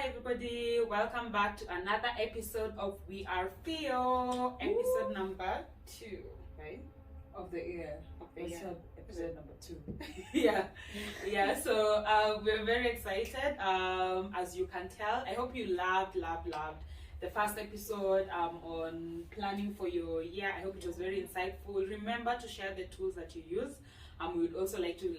Hi everybody, welcome back to another episode of We Are Feel, episode number 2, right? Of the year. Episode number 2. yeah. So we're very excited. As you can tell, I hope you loved the first episode on planning for your year. I hope it was very insightful. Remember to share the tools that you use. We would also like to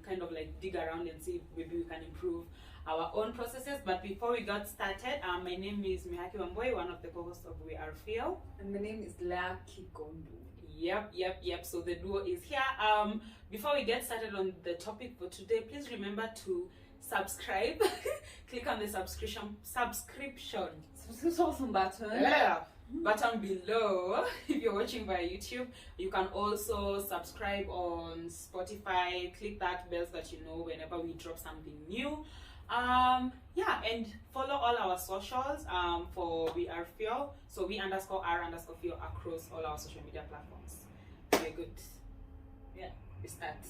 kind of like dig around and see if maybe we can improve our own processes. But before we got started, my name is Mihaki Wamboi, one of the co-hosts of We Are Feel. And my name is Lea Kikondu. Yep. So the duo is here. Before we get started on the topic for today, please remember to subscribe. Click on the subscription button below. If you're watching via YouTube, you can also subscribe on Spotify. Click that bell so that you know whenever we drop something new. And follow all our socials for We Are Feel. So we_R_Feel across all our social media platforms. Very good. Yeah, we start.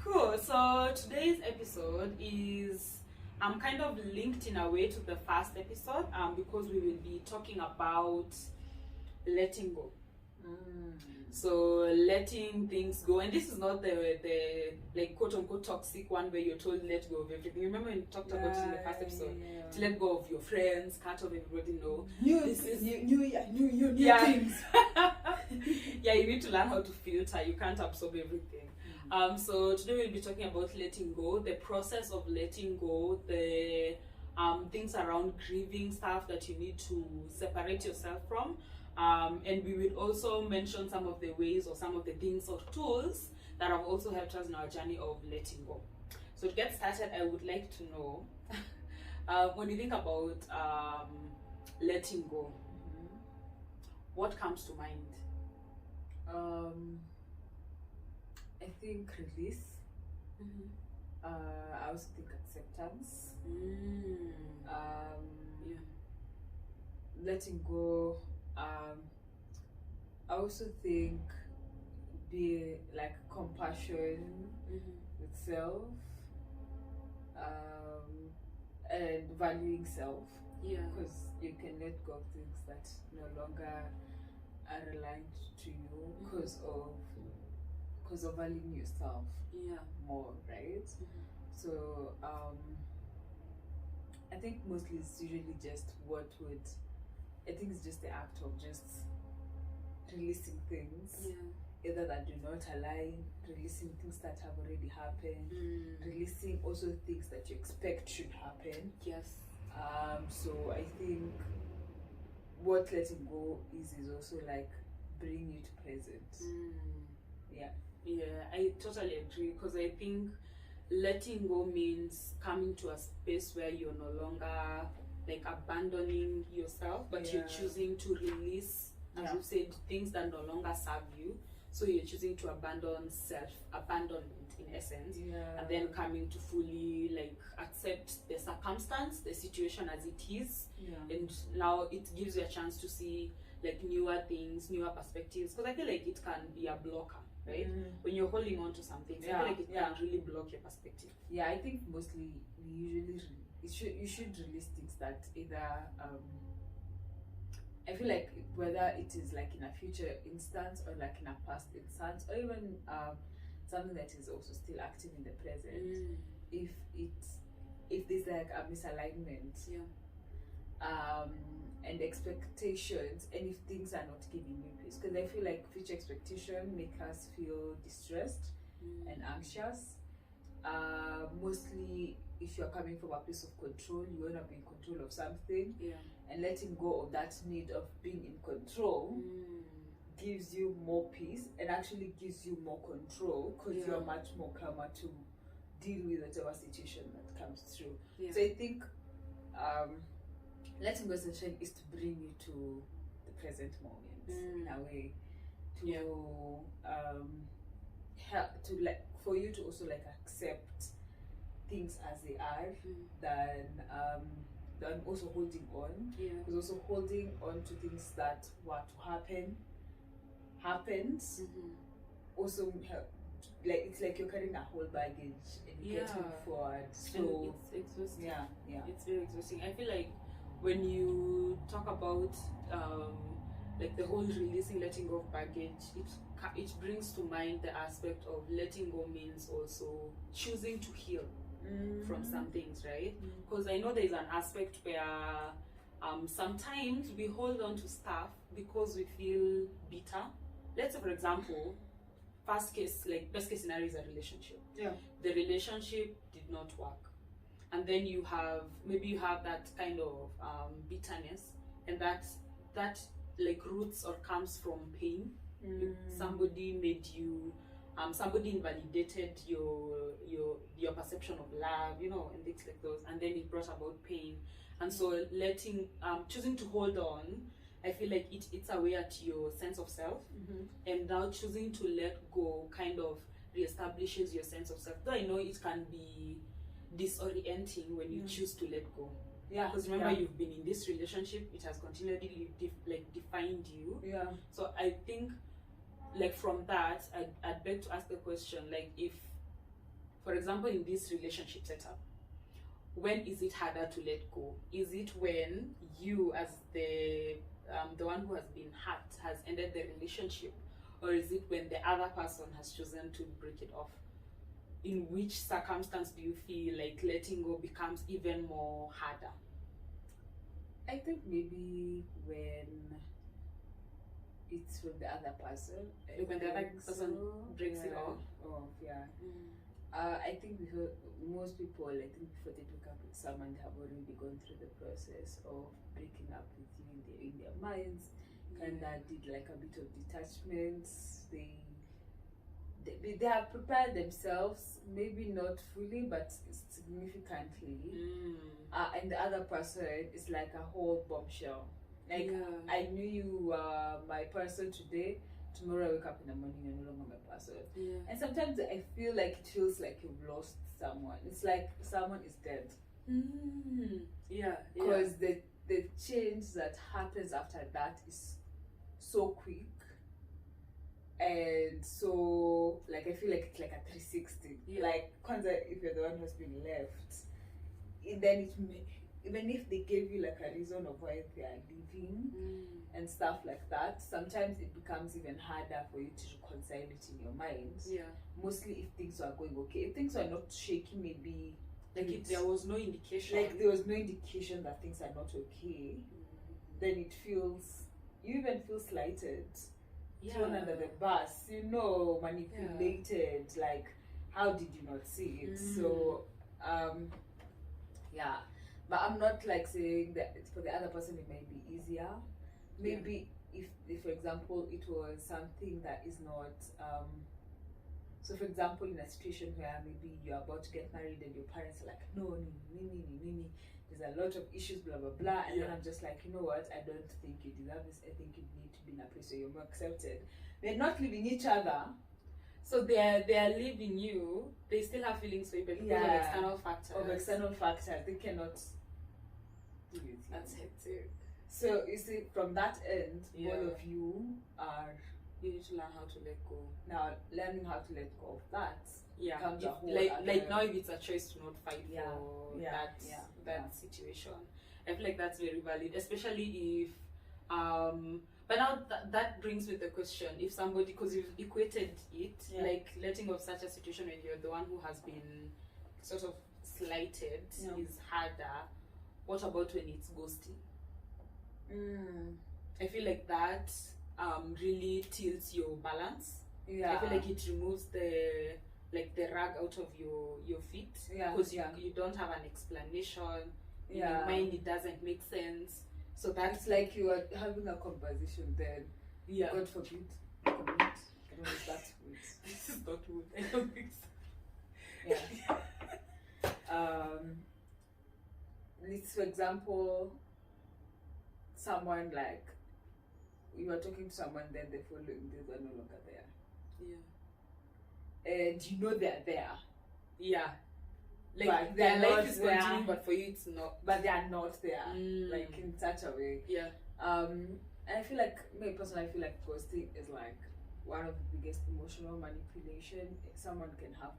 Cool. So today's episode is kind of linked in a way to the first episode because we will be talking about letting go. So letting things go, and this is not the like quote unquote toxic one where you're told let go of everything. Remember when we talked about it in the first episode, to let go of your friends, cut off everybody. No, this is new things. Yeah, you need to learn how to filter. You can't absorb everything. So today we'll be talking about letting go, the process of letting go, the things around grieving, stuff that you need to separate yourself from. And we will also mention some of the ways or some of the things or tools that have also helped us in our journey of letting go. So to get started, I would like to know, when you think about letting go, what comes to mind? I think release. I also think acceptance. Letting go. I also think be like compassion with self, and valuing self. Because you can let go of things that no longer are aligned to you because of valuing yourself more, right? So I think mostly it's usually just I think it's just the act of just releasing things either that do not align, releasing things that have already happened, releasing also things that you expect should happen. So I think what letting go is also like bringing you to present. I totally agree, because I think letting go means coming to a space where you're no longer like abandoning yourself, but you're choosing to release, as you said, things that no longer serve you. So you're choosing to abandon self-abandonment in essence, and then coming to fully like accept the circumstance, the situation as it is, and now it gives you a chance to see like newer things, newer perspectives, because I feel like it can be a blocker, right? When you're holding on to something, I feel like it can really block your perspective. I think mostly you should release things that either I feel like whether it is like in a future instance or like in a past instance, or even something that is also still active in the present, if there's like a misalignment and expectations, and if things are not giving you peace, because I feel like future expectation make us feel distressed and anxious. Mostly if you're coming from a place of control, you want to be in control of something, and letting go of that need of being in control gives you more peace and actually gives you more control, because you're much more calmer to deal with whatever situation that comes through. So I think letting go essentially is to bring you to the present moment in a way, to help to like for you to also like accept things as they are, than also holding on, because also holding on to things that were to happened also like it's like you're carrying a whole baggage and you get moved forward. So and it's exhausting. yeah, It's very exhausting. I feel like when you talk about like the whole releasing, letting go of baggage, it brings to mind the aspect of letting go means also choosing to heal from some things, right? Because I know there's an aspect where sometimes we hold on to stuff because we feel bitter. Let's say, for example, best case scenario is a relationship. The relationship did not work, and then you have that kind of bitterness, and that like roots or comes from pain. Somebody made you somebody invalidated your perception of love, and things like those, and then it brought about pain. And so choosing to hold on, I feel like it's away at your sense of self, and now choosing to let go kind of reestablishes your sense of self. Though I know it can be disorienting when you choose to let go. Because remember, you've been in this relationship, it has continually defined you. So I think, like, from that, I'd beg to ask the question, like, if, for example, in this relationship setup, when is it harder to let go? Is it when you, as the one who has been hurt, has ended the relationship, or is it when the other person has chosen to break it off? In which circumstance do you feel like letting go becomes even more harder? I think maybe when it's from the other person. Like when the other person breaks it off? I think because most people, I think before they break up with someone, they have already gone through the process of breaking up with you in their minds, kind of did like a bit of detachment. They have prepared themselves, maybe not fully, but significantly. And the other person is like a whole bombshell. Like, I knew you were my person today. Tomorrow I wake up in the morning, you're no longer my person. And sometimes I feel like it feels like you've lost someone. It's like someone is dead. Because the change that happens after that is so quick. And so, like, I feel like it's like a 360. Like, if you're the one who's been left, then even if they gave you like a reason of why they are leaving and stuff like that, sometimes it becomes even harder for you to reconcile it in your mind. Mostly if things are going okay. If things are not shaky, maybe like if there was no indication. Like there was no indication that things are not okay, then it feels, you even feel slighted. Thrown under the bus, manipulated, like, how did you not see it? So but I'm not like saying that for the other person it might be easier. Maybe if for example it was something that is not so for example in a situation where maybe you're about to get married and your parents are like, no, there's a lot of issues, blah blah blah, and then I'm just like, you know what, I don't think you deserve this. I think you need to be in a place where you're more accepted. They're not leaving each other, so they are leaving you. They still have feelings for you, but because of external factors. They cannot deal with you. That's hectic. So you see, from that end, all of you need to learn how to let go. Now, learning how to let go of that. Like now, if it's a choice to not fight for that situation, I feel like that's very valid, especially if but now that brings with the question, if somebody, because you've equated it, like letting go of such a situation when you're the one who has been sort of slighted is harder. What about when it's ghosting? I feel like that really tilts your balance. I feel like it removes the rug out of your feet, because you don't have an explanation. In your mind it doesn't make sense. So that's like you are having a conversation then. God forbid. I don't know if that's wood. This is not wood. I don't think so. Let's, for example, someone like you are talking to someone, then the following days are no longer there. And you know they're there. Like but their life is continuing, but for you it's not. But they are not there, like in such a way. And I feel like, me personally, I feel like ghosting is like one of the biggest emotional manipulation someone can have,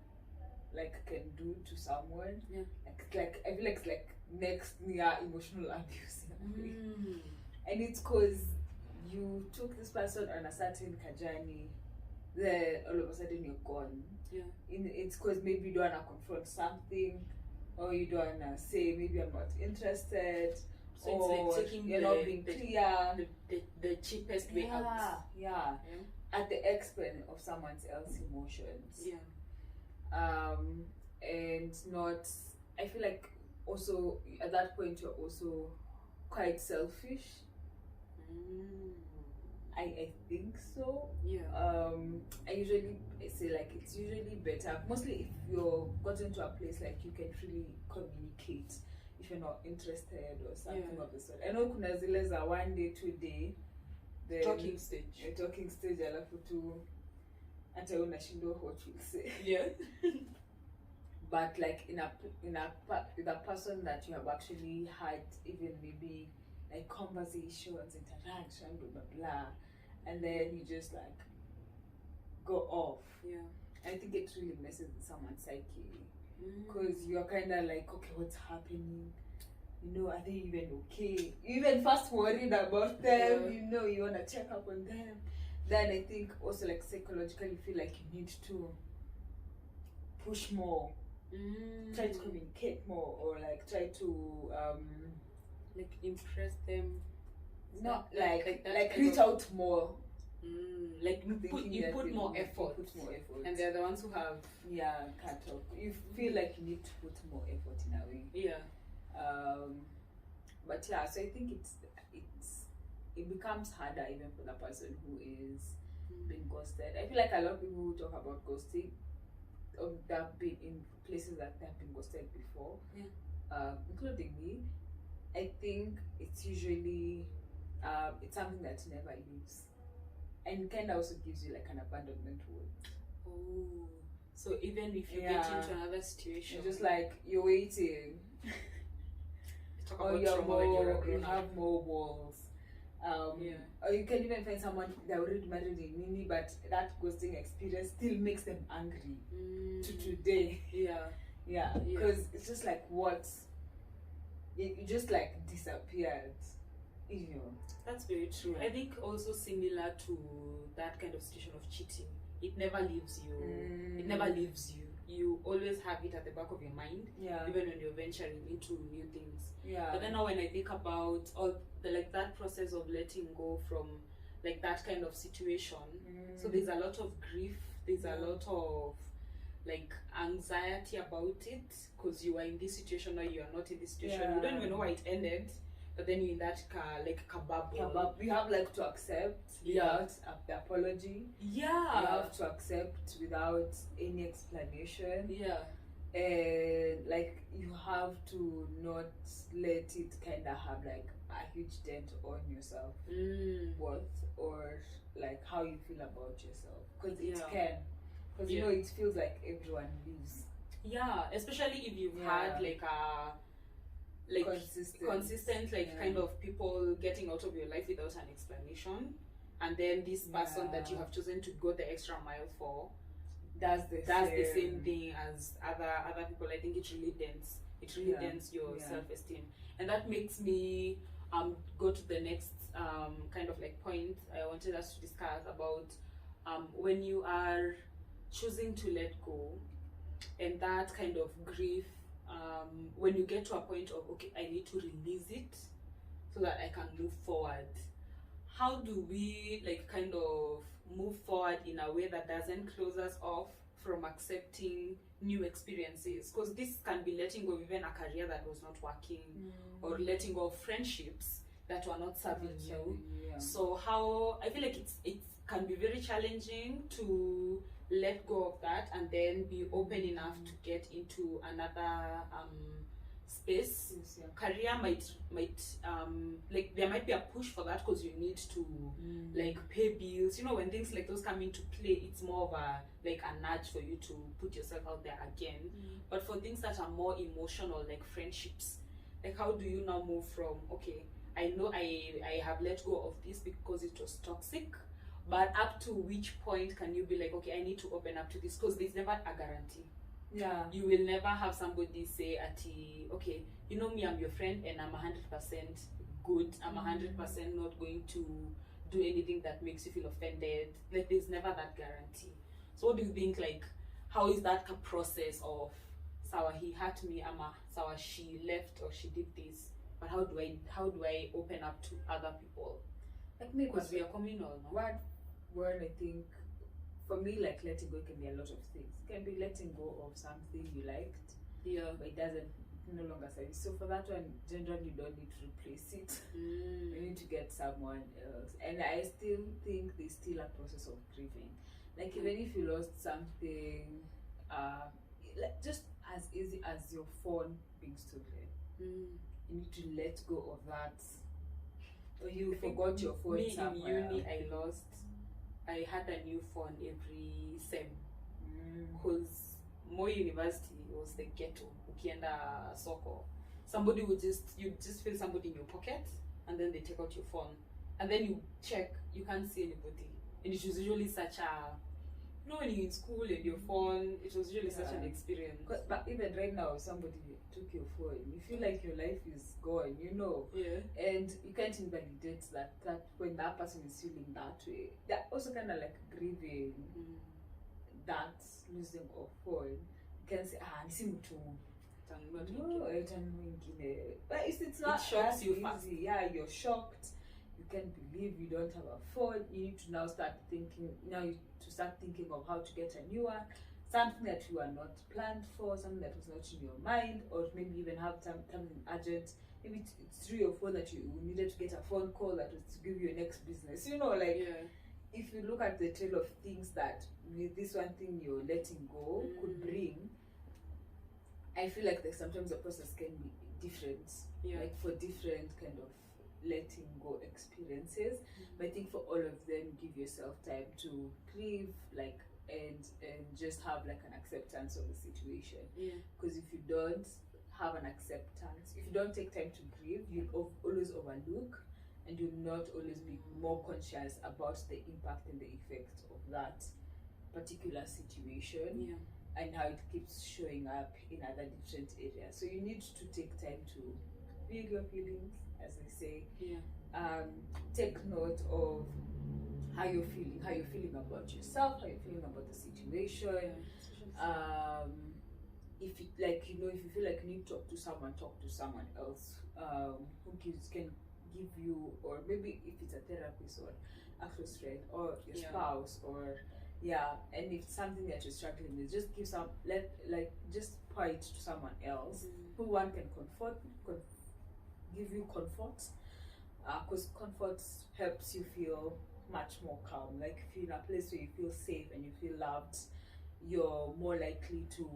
like can do to someone. Yeah. Like I feel like it's like next near emotional abuse in a way. And it's because you took this person on a certain journey, then all of a sudden you're gone. Yeah. It's because maybe you don't want to confront something, or you don't want to say maybe I'm not interested, So or it's like taking you're not being clear. The cheapest way out. Yeah. At the expense of someone else's emotions. Yeah. And not, I feel like also at that point you're also quite selfish. I think so. Yeah. I usually say like it's usually better, mostly if you're gotten to a place like you can really communicate if you're not interested or something of the sort. I know kuna zile za 1 day 2 day the Talking stage. Talking stage alafu tu hata unashindwa what you'll say. Yeah. But like with a person that you have actually had even maybe like conversations, interaction, blah blah blah, and then you just like go off. Yeah. I think it really messes with someone's psyche because you're kind of like, okay, what's happening? You know, are they even okay? You even first worried about them. You know, you wanna check up on them. Then I think also like psychologically you feel like you need to push more. Try to communicate more, or like try to like impress them. Not like reach out more. Like you put more effort. And they're the ones who have cut off. You feel like you need to put more effort in a way. Yeah. But yeah, so I think it becomes harder even for the person who is being ghosted. I feel like a lot of people who talk about ghosting, or they've been in places that they've been ghosted before, including me. I think it's usually it's something that never leaves, and kind of also gives you like an abandonment wound. Oh, so even if you get into another situation, you're just like you're waiting. Talk or about you have more walls. Or you can even find someone that already married in uni, but that ghosting experience still makes them angry to today. Because it's just like what you just like disappeared. You know. That's very true. I think also similar to that kind of situation of cheating, it never leaves you. It never leaves you. You always have it at the back of your mind, even when you're venturing into new things. But then now when I think about all the like that process of letting go from like that kind of situation, so there's a lot of grief, there's a lot of like anxiety about it, because you are in this situation or you are not in this situation. You don't even know why it ended, but then you're in that bubble. You have like to accept without the apology. You have to accept without any explanation. And like you have to not let it kind of have like a huge dent on yourself worth, or like how you feel about yourself, because it can, because you know it feels like everyone leaves. Especially if you've had like a consistent kind of people getting out of your life without an explanation, and then this person that you have chosen to go the extra mile for does the same thing as other people. I think it really dents your self-esteem, and that makes me go to the next kind of like point I wanted us to discuss about when you are choosing to let go, and that kind of grief, when you get to a point of okay, I need to release it so that I can move forward. How do we like kind of move forward in a way that doesn't close us off from accepting new experiences? Because this can be letting go of even a career that was not working, or letting go of friendships that were not serving you. So how I feel like it can be very challenging to let go of that and then be open enough to get into another space. Career might like there might be a push for that because you need to like pay bills. You know, when things like those come into play, it's more of a like a nudge for you to put yourself out there again. But for things that are more emotional, like friendships, like how do you now move from okay, I know I have let go of this because it was toxic, But up to which point can you be like, okay, I need to open up to this? Because there's never a guarantee. Yeah. You will never have somebody say, okay, you know me, I'm your friend and I'm 100% good. I'm 100% not going to do anything that makes you feel offended. Like, there's never that guarantee. So what do you think, like, how is that a process of, Sawa, he hurt me, Ama, Sawa, she left or she did this, but how do I open up to other people? Like me, because we are communal, no? Word, I think, for me, like, letting go can be a lot of things. It can be letting go of something you liked, but it doesn't no longer serve you. So for that one, generally, you don't need to replace it. You need to get someone else. And I still think there's still a process of grieving. Like, even if you lost something, like, just as easy as your phone being stolen, you need to let go of that. Or you forgot your phone me somewhere. In uni, I had a new phone every sem. Because Moi University was the ghetto. Ukienda soko, somebody would you just feel somebody in your pocket, and then they take out your phone, and then you check, you can't see anybody, and it was usually such a, you know, when you're in school and your phone, it was really such an experience. But even right now, somebody took your phone, you feel like your life is gone, you know. And you can't invalidate that when that person is feeling that way. They're also kind of like grieving that losing of phone. You can say, no, but it's not, it shocks you fast. Yeah, you're shocked. You can't believe you don't have a phone. You need to now start thinking. Now you to start thinking of how to get a new one, something that you are not planned for, something that was not in your mind, or maybe even have something urgent. Maybe it's 3 or 4 that you needed to get a phone call that was to give you your next business. You know, like if you look at the trail of things that with this one thing you're letting go could bring. I feel like sometimes the process can be different, like for different kind of letting go experiences. But I think for all of them, give yourself time to grieve, like, and just have like an acceptance of the situation. Because if you don't have an acceptance, if you don't take time to grieve, you'll always overlook, and you'll not always be more conscious about the impact and the effect of that particular situation. And how it keeps showing up in other different areas. So you need to take time to feel your feelings, as they say. Take note of how you're feeling about yourself, how you're feeling about the situation. If you if you feel like you need to talk to someone else who can give you, or maybe if it's a therapist or a close friend or your spouse, or and if it's something that you're struggling with, just give just point to someone else who one can give you comfort, because comfort helps you feel much more calm. Like, if you're in a place where you feel safe and you feel loved, you're more likely to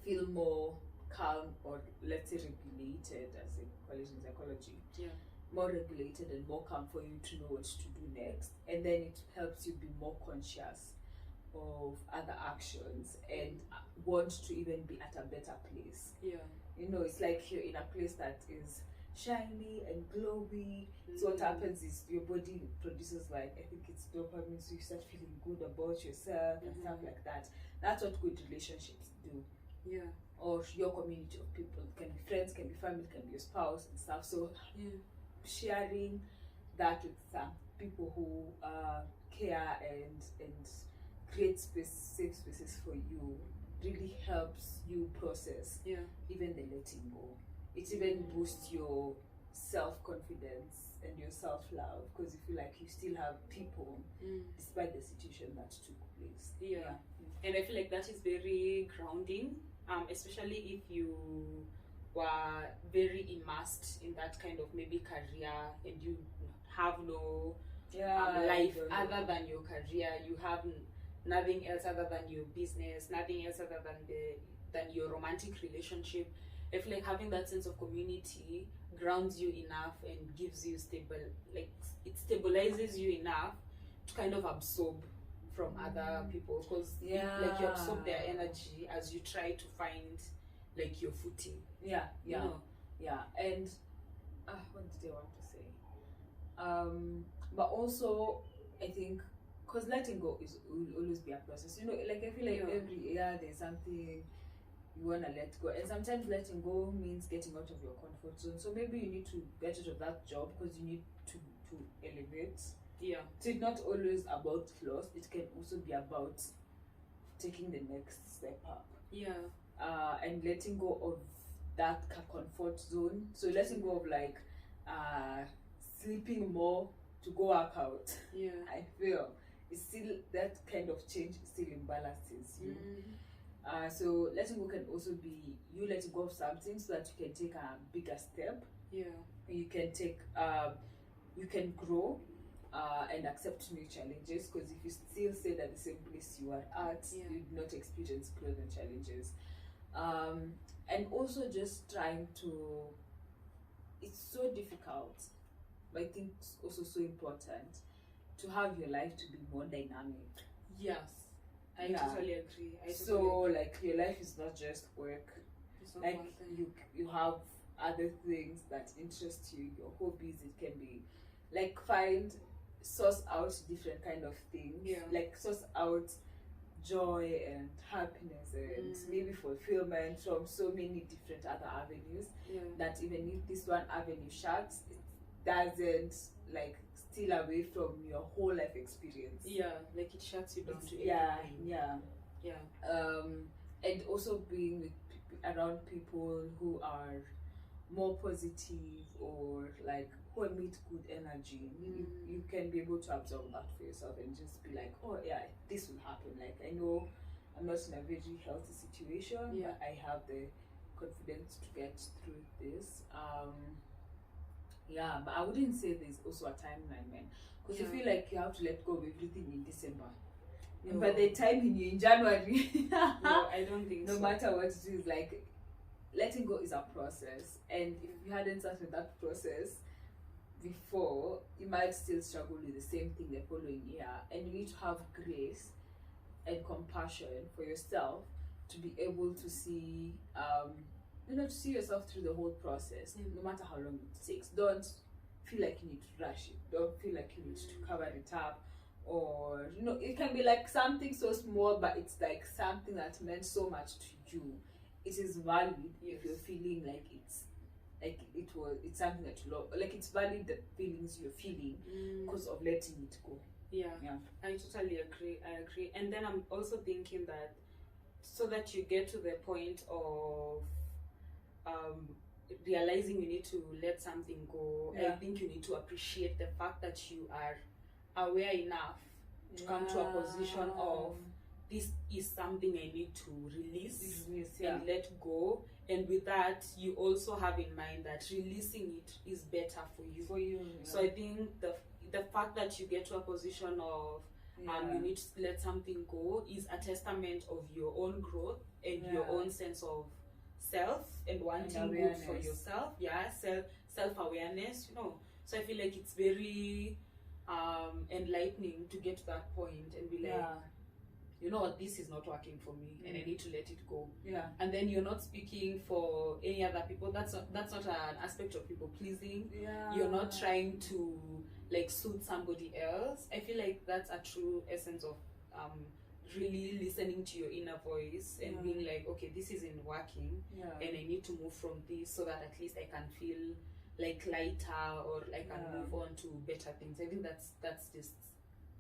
feel more calm, or let's say regulated, as they call it in psychology. More regulated and more calm for you to know what to do next, and then it helps you be more conscious of other actions and want to even be at a better place. You know, it's like you're in a place that is shiny and glowy. So what happens is your body produces, like, I think it's dopamine, so you start feeling good about yourself and stuff like that. That's what good relationships do. Or your community of people. It can be friends, can be family, can be your spouse and stuff. So sharing that with some people who care and create safe spaces for you really helps you process even the letting go. It even boosts your self-confidence and your self-love, because you feel like you still have people despite the situation that took place. And I feel like that is very grounding, especially if you were very immersed in that kind of maybe career, and you have no life other than your career. You have nothing else other than your business, nothing else other than your romantic relationship. I feel like having that sense of community grounds you enough and gives you it stabilizes you enough to kind of absorb from other people, because you absorb their energy as you try to find like your footing. And what did I want to say? But also, I think because letting go will always be a process. You know, like I feel like every year there's something you wanna let go, and sometimes letting go means getting out of your comfort zone. So maybe you need to get out of that job because you need to elevate. Yeah. So it's not always about loss. It can also be about taking the next step up. Yeah. And letting go of that comfort zone. So letting go of like sleeping more to go work out. Yeah. I feel it's still that kind of change still imbalances you. So letting go can also be you letting go of something so that you can take a bigger step. Yeah. You can take you can grow and accept new challenges, because if you still stay at the same place you are at, you do not experience growth and challenges. And also just trying to, it's so difficult, but I think it's also so important to have your life to be more dynamic. Yes, I totally agree. Like your life is not just work. Like you have other things that interest you, your hobbies. It can be like source out different kind of things. Like source out joy and happiness and maybe fulfillment from so many different other avenues. That even if this one avenue shuts, it doesn't like steal away from your whole life experience. Like it shuts you down to everything. And also being with around people who are more positive or like who emit good energy. You can be able to absorb that for yourself and just be like, oh yeah, this will happen. Like I know I'm not in a very healthy situation, but I have the confidence to get through this. But I wouldn't say there's also a timeline, man, because you feel like you have to let go of everything in December. And by the time you're in January, no, I don't think no matter what it is, like letting go is a process, and if you hadn't started that process before, you might still struggle with the same thing the following year. And you need to have grace and compassion for yourself to be able to see to see yourself through the whole process, no matter how long it takes. Don't feel like you need to rush it. Don't feel like you need to cover it up, or it can be like something so small, but it's like something that meant so much to you. It is valid if you're feeling like it's something that you love. Like it's valid, the feelings you're feeling because of letting it go. I totally agree. I agree. And then I'm also thinking that so that you get to the point of realizing you need to let something go, I think you need to appreciate the fact that you are aware enough to come to a position of this is something I need to release and let go. And with that, you also have in mind that releasing it is better for you. So I think the fact that you get to a position of you need to let something go is a testament of your own growth and your own sense of self and wanting good for yourself. Self-awareness, So I feel like it's very enlightening to get to that point and be like, you know what, this is not working for me and I need to let it go. And then you're not speaking for any other people. That's not an aspect of people pleasing. You're not trying to like suit somebody else. I feel like that's a true essence of really listening to your inner voice and being like, okay, this isn't working and I need to move from this so that at least I can feel like lighter or I can move on to better things. I think that's just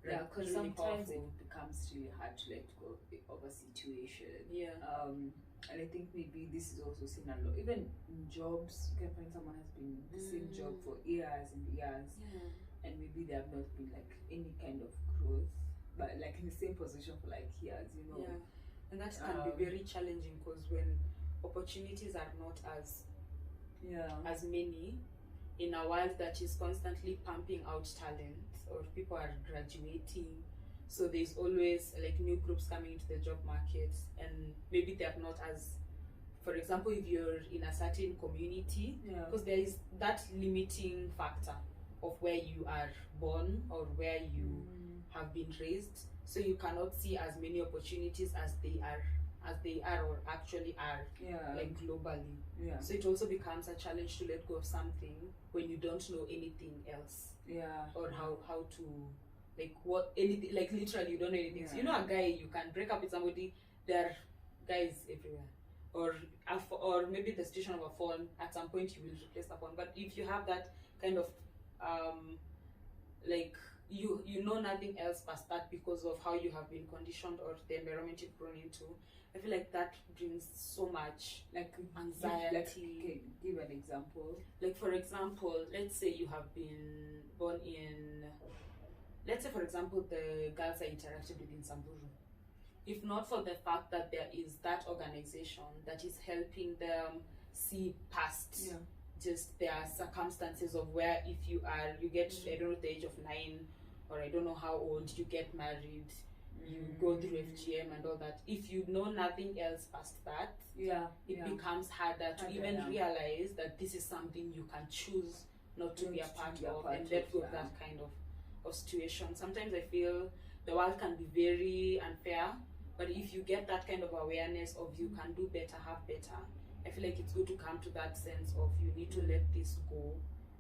because really sometimes powerful. It becomes really hard to let go of a situation. And I think maybe this is also seen a lot, even in jobs. You can find someone has been in the same job for years and years, and maybe they have not been like any kind of growth, but like in the same position for like years, and that can be very challenging because when opportunities are not as many in a world that is constantly pumping out talent, or people are graduating, so there's always like new groups coming into the job market, and maybe they're not as, for example, if you're in a certain community, because there is that limiting factor of where you are born or where you have been raised, so you cannot see as many opportunities as they are or actually are like globally. So it also becomes a challenge to let go of something when you don't know anything else or how to like what anything, like literally you don't know anything. So, you know, a guy, you can break up with somebody, there are guys everywhere, or maybe the situation of a phone, at some point you will replace the phone. But if you have that kind of like you know nothing else past that because of how you have been conditioned or the environment you've grown into, I feel like that brings so much like anxiety. Give an example. Like, for example, let's say you have been born in, let's say for example the girls are interacted with in Samburu. If not for the fact that there is that organization that is helping them see past just their circumstances of where, if you get I don't know the age of 9, or I don't know how old, you get married, you go through FGM and all that. If you know nothing else past that, it becomes harder to even realize that this is something you can choose not to be a part of, and let go of that kind of situation. Sometimes I feel the world can be very unfair, but if you get that kind of awareness of you can do better, have better, I feel like it's good to come to that sense of you need to let this go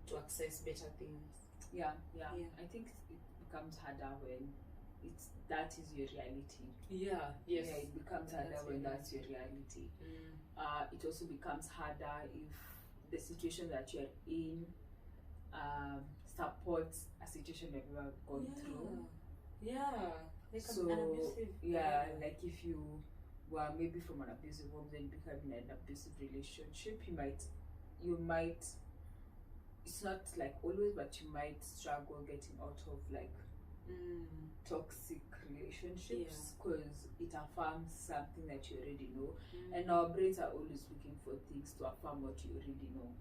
to access better things. Yeah. I think it becomes harder when that is your reality. It becomes harder when that's your reality. It also becomes harder if the situation that you're in supports a situation that you have gone through. Like so an abusive, like if you were maybe from an abusive home, then become in an abusive relationship, you might it's not like always, but you might struggle getting out of like toxic relationships because it affirms something that you already know, and our brains are always looking for things to affirm what you already know.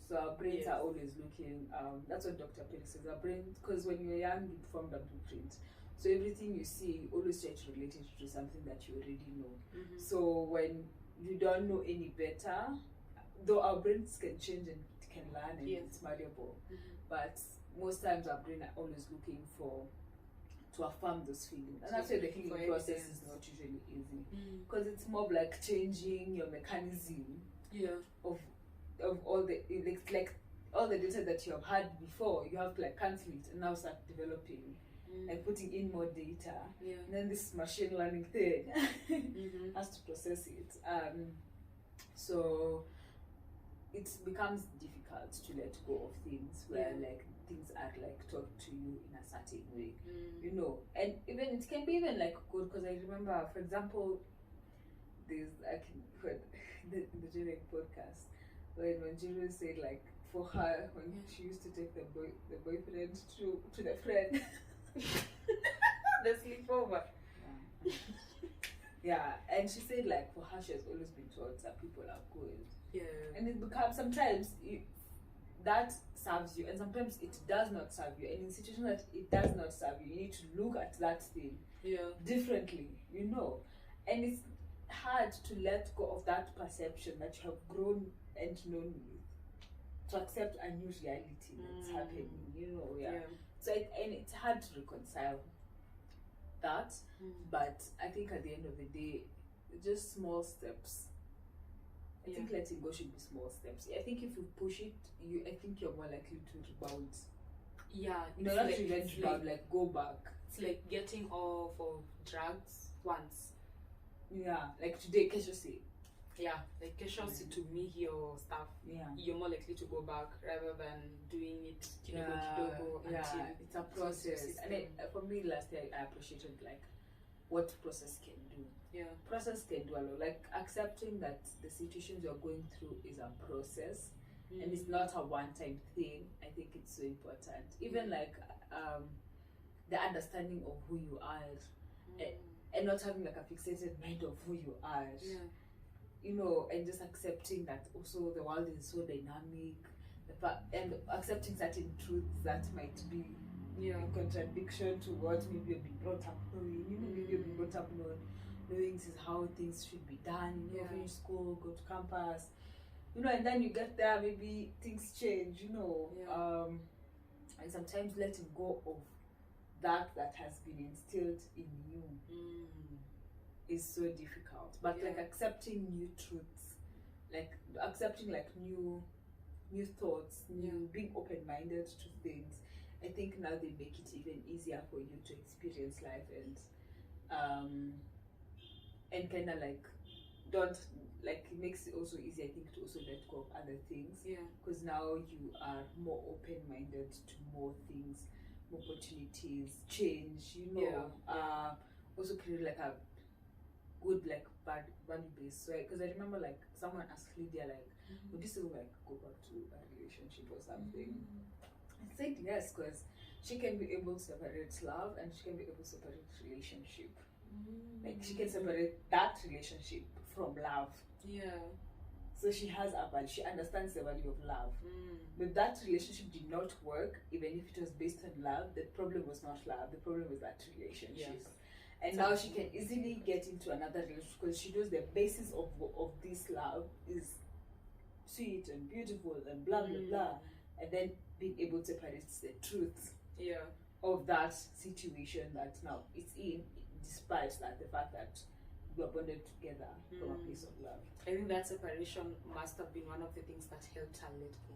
So our brains are always looking, that's what Dr. Perry says, our brain, because when you're young you formed a blueprint, so everything you see, you always try to relate it to something that you already know. So when you don't know any better, though our brains can change and it can learn and it's malleable, but most times our brain are always looking to affirm those feelings, and that's why the healing process is not usually easy, because it's more like changing your mechanism of all the like all the data that you have had before. You have to like cancel it and now start developing, like putting in more data, and then this machine learning thing has to process it. So it becomes difficult to let go of things where like things are like taught to you in a certain way, you know, and even it can be even like good, because I remember, for example, there's the Jeric podcast when Jeric said like for her when she used to take the boyfriend to the friend the sleepover. And she said like for her she has always been taught that people are good, and it becomes sometimes that serves you and sometimes it does not serve you, and in situations that it does not serve you, you need to look at that thing differently, you know, and it's hard to let go of that perception that you have grown and known with, to accept a new reality that's happening, you know. So and it's hard to reconcile that, but I think at the end of the day, just small steps. I think letting go should be small steps. I think if you push it, I think you're more likely to rebound. Not like, to revenge rebound, like go back. It's like getting off of drugs once. Like today, Kesha say. Like Kesha say to me your stuff. You're more likely to go back rather than doing it kidogo until it's a process. And for me, last year I appreciated like what process can do. Process can do a lot. Like accepting that the situations you're going through is a process and it's not a one-time thing. I think it's so important. Even like the understanding of who you are, and not having like a fixated mind of who you are. You know, and just accepting that also the world is so dynamic, and accepting certain truths that might be in contradiction to what maybe you've been brought up knowing. You know, maybe you've been brought up knowing this is how things should be done. You know, finish school, go to campus, you know, and then you get there, maybe things change, you know. And sometimes letting go of that has been instilled in you is so difficult. But like accepting new truths, like accepting like new thoughts, being open-minded to things, I think now they make it even easier for you to experience life and kind of like don't like it makes it also easy, I think, to also let go of other things. Yeah. Because now you are more open-minded to more things, more opportunities, change. You know, also create like a good like value base. So because I remember like someone asked Lydia like, would you still like go back to a relationship or something? I said yes, because she can be able to separate love and she can be able to separate relationship. Like she can separate that relationship from love. Yeah. So she has a value. She understands the value of love. But that relationship did not work, even if it was based on love. The problem was not love. The problem was that relationship. Yes. And now she can easily get into another relationship because she knows the basis of this love is sweet and beautiful and blah blah blah. And then being able to separate the truth of that situation that now it's in, despite that the fact that we are bonded together from a place of love. I think that separation must have been one of the things that helped her let go.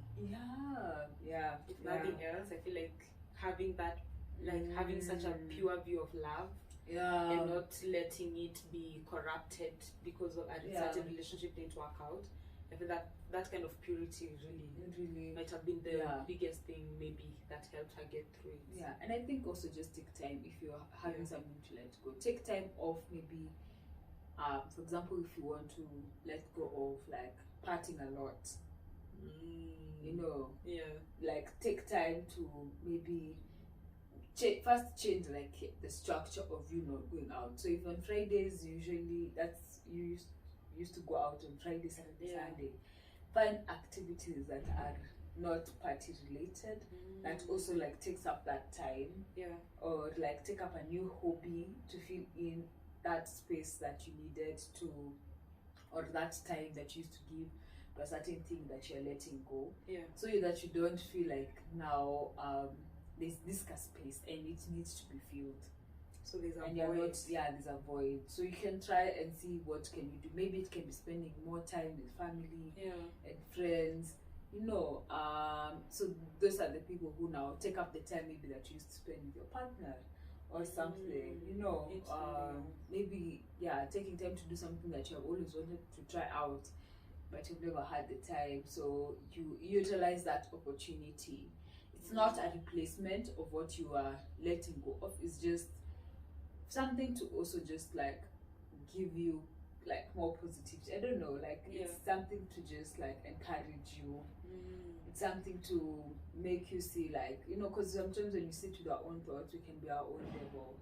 Yeah. If nothing else, I feel like having that, like having such a pure view of love, and not letting it be corrupted because of a certain relationship didn't work out. I feel that that kind of purity really might have been the biggest thing maybe that helped her get through it. Yeah, and I think also just take time if you're having something to let go. Take time off, maybe for example, if you want to let go of like partying a lot, you know, like take time to maybe first change like the structure of you not going out. So if on Fridays usually that's you used to go out on Friday, Saturday, Sunday, find activities that are not party related that also like takes up that time, or like take up a new hobby to fill in that space that you needed to, or that time that you used to give to a certain thing that you're letting go, so that you don't feel like now there's this space and it needs to be filled. So there's a and void. You're not, there's a void. So you can try and see what can you do. Maybe it can be spending more time with family and friends, you know. So those are the people who now take up the time maybe that you used to spend with your partner or something, you know. Maybe taking time to do something that you have always wanted to try out but you've never had the time, so you utilize that opportunity. It's not a replacement of what you are letting go of, it's just something to also just like give you like more positivity. I don't know, like it's something to just like encourage you. It's something to make you see, like, you know, because sometimes when you sit with our own thoughts, we can be our own devil.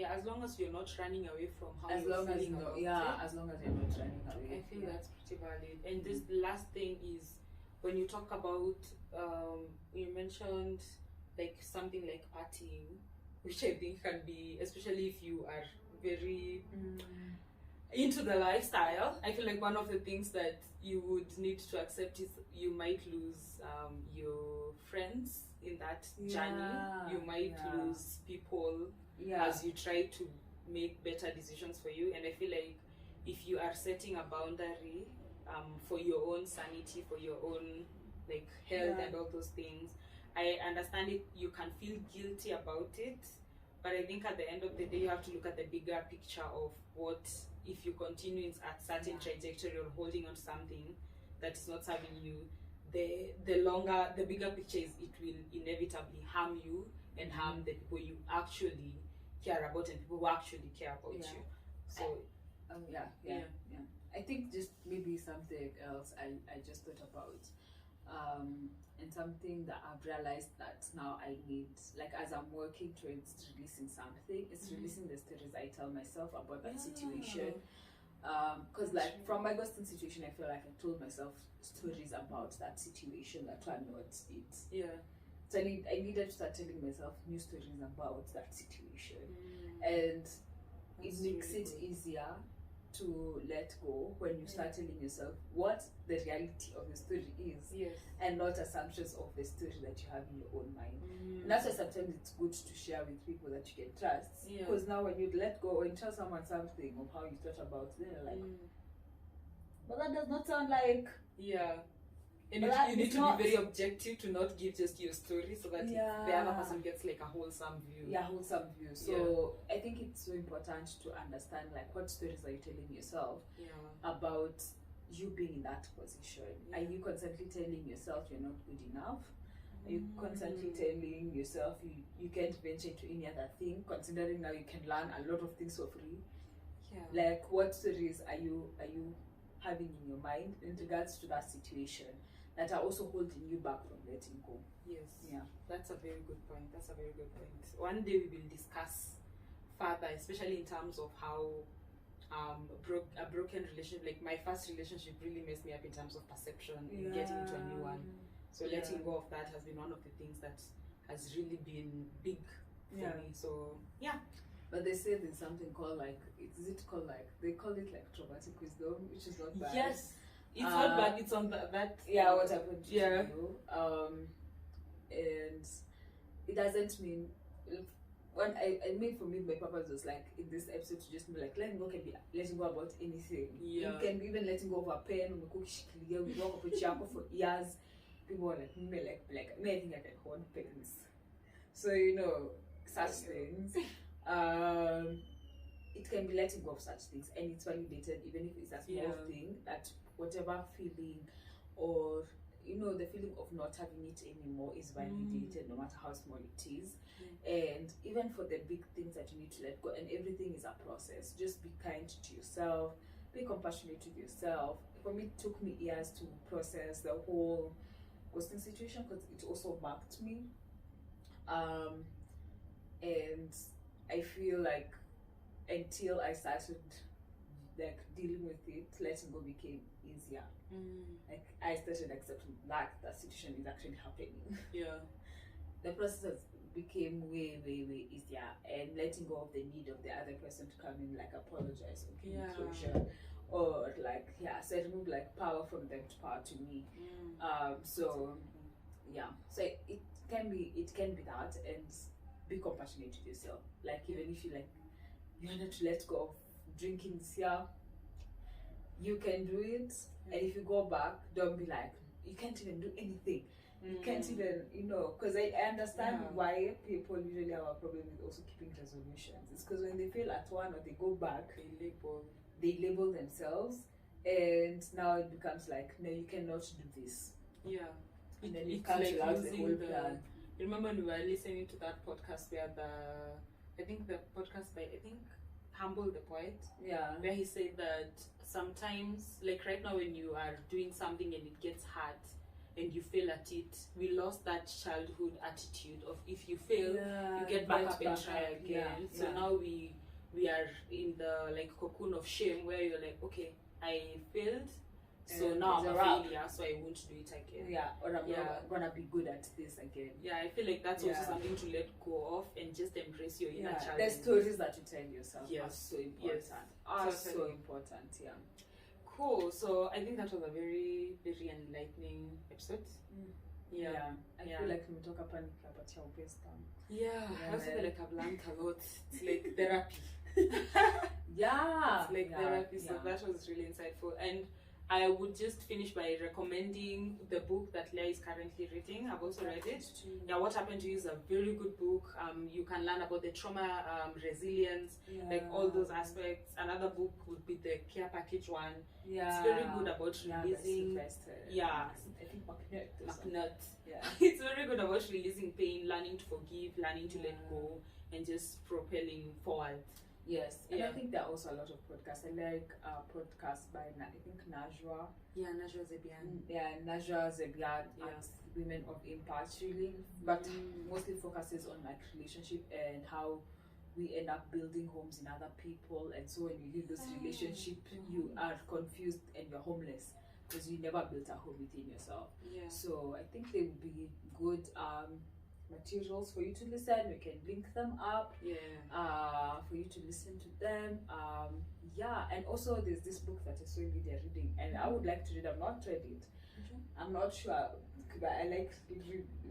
As long as you're not running away from how as you're long as feeling you know, about it, as long as you're not running away, I think that's pretty valid. And this last thing is when you talk about you mentioned like something like partying, which I think can be, especially if you are very into the lifestyle, I feel like one of the things that you would need to accept is you might lose your friends in that journey. You might lose people as you try to make better decisions for you. And I feel like if you are setting a boundary for your own sanity, for your own like health and all those things, I understand it, you can feel guilty about it, but I think at the end of the day you have to look at the bigger picture of what if you continue at certain trajectory or holding on to something that is not serving you, the bigger picture is it will inevitably harm you and harm the people you actually care about and people who actually care about you. So I think just maybe something else I just thought about, and something that I've realized that now I need, like as I'm working towards releasing something, it's releasing the stories I tell myself about that situation. Because like from my ghosting situation, I feel like I told myself stories about that situation that were not it. So I needed to start telling myself new stories about that situation, and it makes it easier to let go when you start telling yourself what the reality of the story is, and not assumptions of the story that you have in your own mind. And that's why sometimes it's good to share with people that you can trust, because now when you let go or you tell someone something of how you thought about it, they're like, but that does not sound like And you need to be very objective to not give just your story, so that the other person gets like a wholesome view. Yeah, wholesome view. So I think it's so important to understand like what stories are you telling yourself about you being in that position. Are you constantly telling yourself you're not good enough? Are you constantly telling yourself you can't venture into any other thing, considering now you can learn a lot of things for free? Like, what stories are you having in your mind in regards to that situation that are also holding you back from letting go? Yes. Yeah. That's a very good point. One day we will discuss further, especially in terms of how a broken relationship, like my first relationship, really messed me up in terms of perception and getting into a new one. So letting go of that has been one of the things that has really been big for me. So but they say there's something called like, they call it like traumatic wisdom, which is not bad. Yes, it's not bad. It's on that. What happened to you? And it doesn't mean. When I mean, for me, my purpose was like in this episode to just be like, letting go can be letting go about anything. You can be even letting go of a pen. We walk up with Chiako for years. People are like me, like me. I think I can hold pens. So such things. It can be letting go of such things, and it's validated, even if it's a small thing. That whatever feeling, or the feeling of not having it anymore is validated, no matter how small it is. And even for the big things that you need to let go, and everything is a process. Just be kind to yourself, be compassionate to yourself. For me, it took me years to process the whole ghosting situation, because it also marked me. And I feel like until I started like dealing with it, letting go became easier. Like I started accepting that situation is actually happening. The process became way easier, and letting go of the need of the other person to come in, like apologize or give me closure, or like so I removed like power from them to power to me. So it can be that, and be compassionate to yourself. Like even if you wanted to let go of drinking this year, you can do it. And if you go back, don't be like, you can't even do anything. You can't even, because I understand why people usually have a problem with also keeping resolutions. It's because when they fail at one or they go back, they label themselves, and now it becomes like, no, you cannot do this. And then you can't like out the whole plan. Remember when we were listening to that podcast where the podcast by Humble the Poet, where he said that sometimes, like right now when you are doing something and it gets hard and you fail at it, we lost that childhood attitude of if you fail, you get back up and try again. So now we are in the like cocoon of shame where you're like, okay, I failed, so now I'm a failure, so I won't do it again. Or I'm not gonna be good at this again. I feel like that's also something to let go of and just embrace your inner child. The stories that you tell yourself are so important. So important. Cool. So I think that was a very, very enlightening episode. I feel like we talk about your best time. I also feel like I've learned a lot. It's like therapy. It's like therapy. So that was really insightful. And I would just finish by recommending the book that Leah is currently reading. I've also read it. What Happened to You is a very good book. You can learn about the trauma, resilience, like all those aspects. Another book would be the care package one. It's very good about releasing. I think McNutt. It's very good about releasing pain, learning to forgive, learning to let go, and just propelling forward. And I think there are also a lot of podcasts. I like podcasts by I think Najwa. Najwa Zebian. Najwa Zebian and Women of Impact, really, but mostly focuses on like relationship and how we end up building homes in other people. And so when you leave this relationship, you are confused and you're homeless because you never built a home within yourself. So I think they would be good materials for you to listen. We can link them up for you to listen to them. And also there's this book that I saw Lydia reading, and I would like to read. I've not read it. I'm not sure, but I like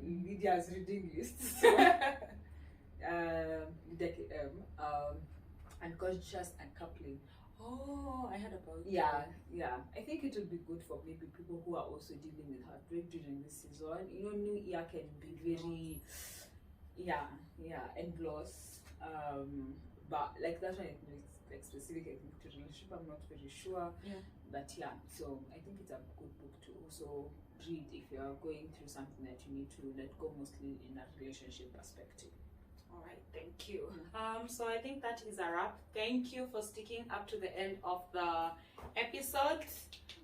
Lydia's reading list. So Unconscious Uncoupling Oh, I heard about Yeah, yeah. I think it would be good for maybe people who are also dealing with heartbreak during this season. You know, New Year can be very, yeah, and loss. But like that one, it's like specific, I think, to relationship. I'm not very sure. Yeah. But yeah, so I think it's a good book to also read if you're going through something that you need to let go, mostly in a relationship perspective. All right, thank you. So I think that is a wrap. Thank you for sticking up to the end of the episode.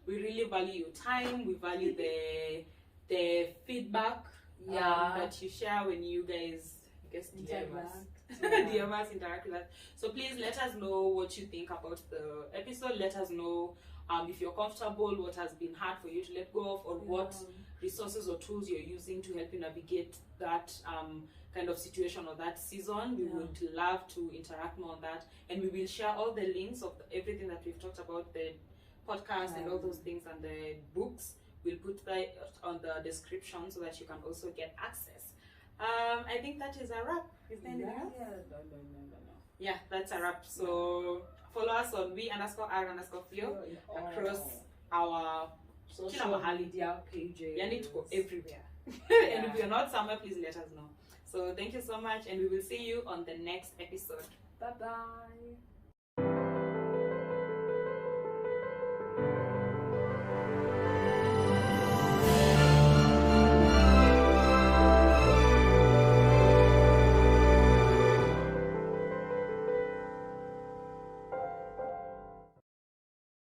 We really value your time. We value the feedback that you share when you guys, I guess, DM us. DM us, interact with us. So please let us know what you think about the episode. Let us know if you're comfortable, what has been hard for you to let go of, or what resources or tools you're using to help you navigate that kind of situation or that season. We would love to interact more on that, and we will share all the links of everything that we've talked about, the podcast and all those things, and the books. We'll put that on the description so that you can also get access. I think that is a wrap. Is there anything else? No. Yeah, that's a wrap. So follow us on we_r_fio across our social media pages. You need to go everywhere. And if you're not somewhere, please let us know. So thank you so much, and we will see you on the next episode. Bye bye.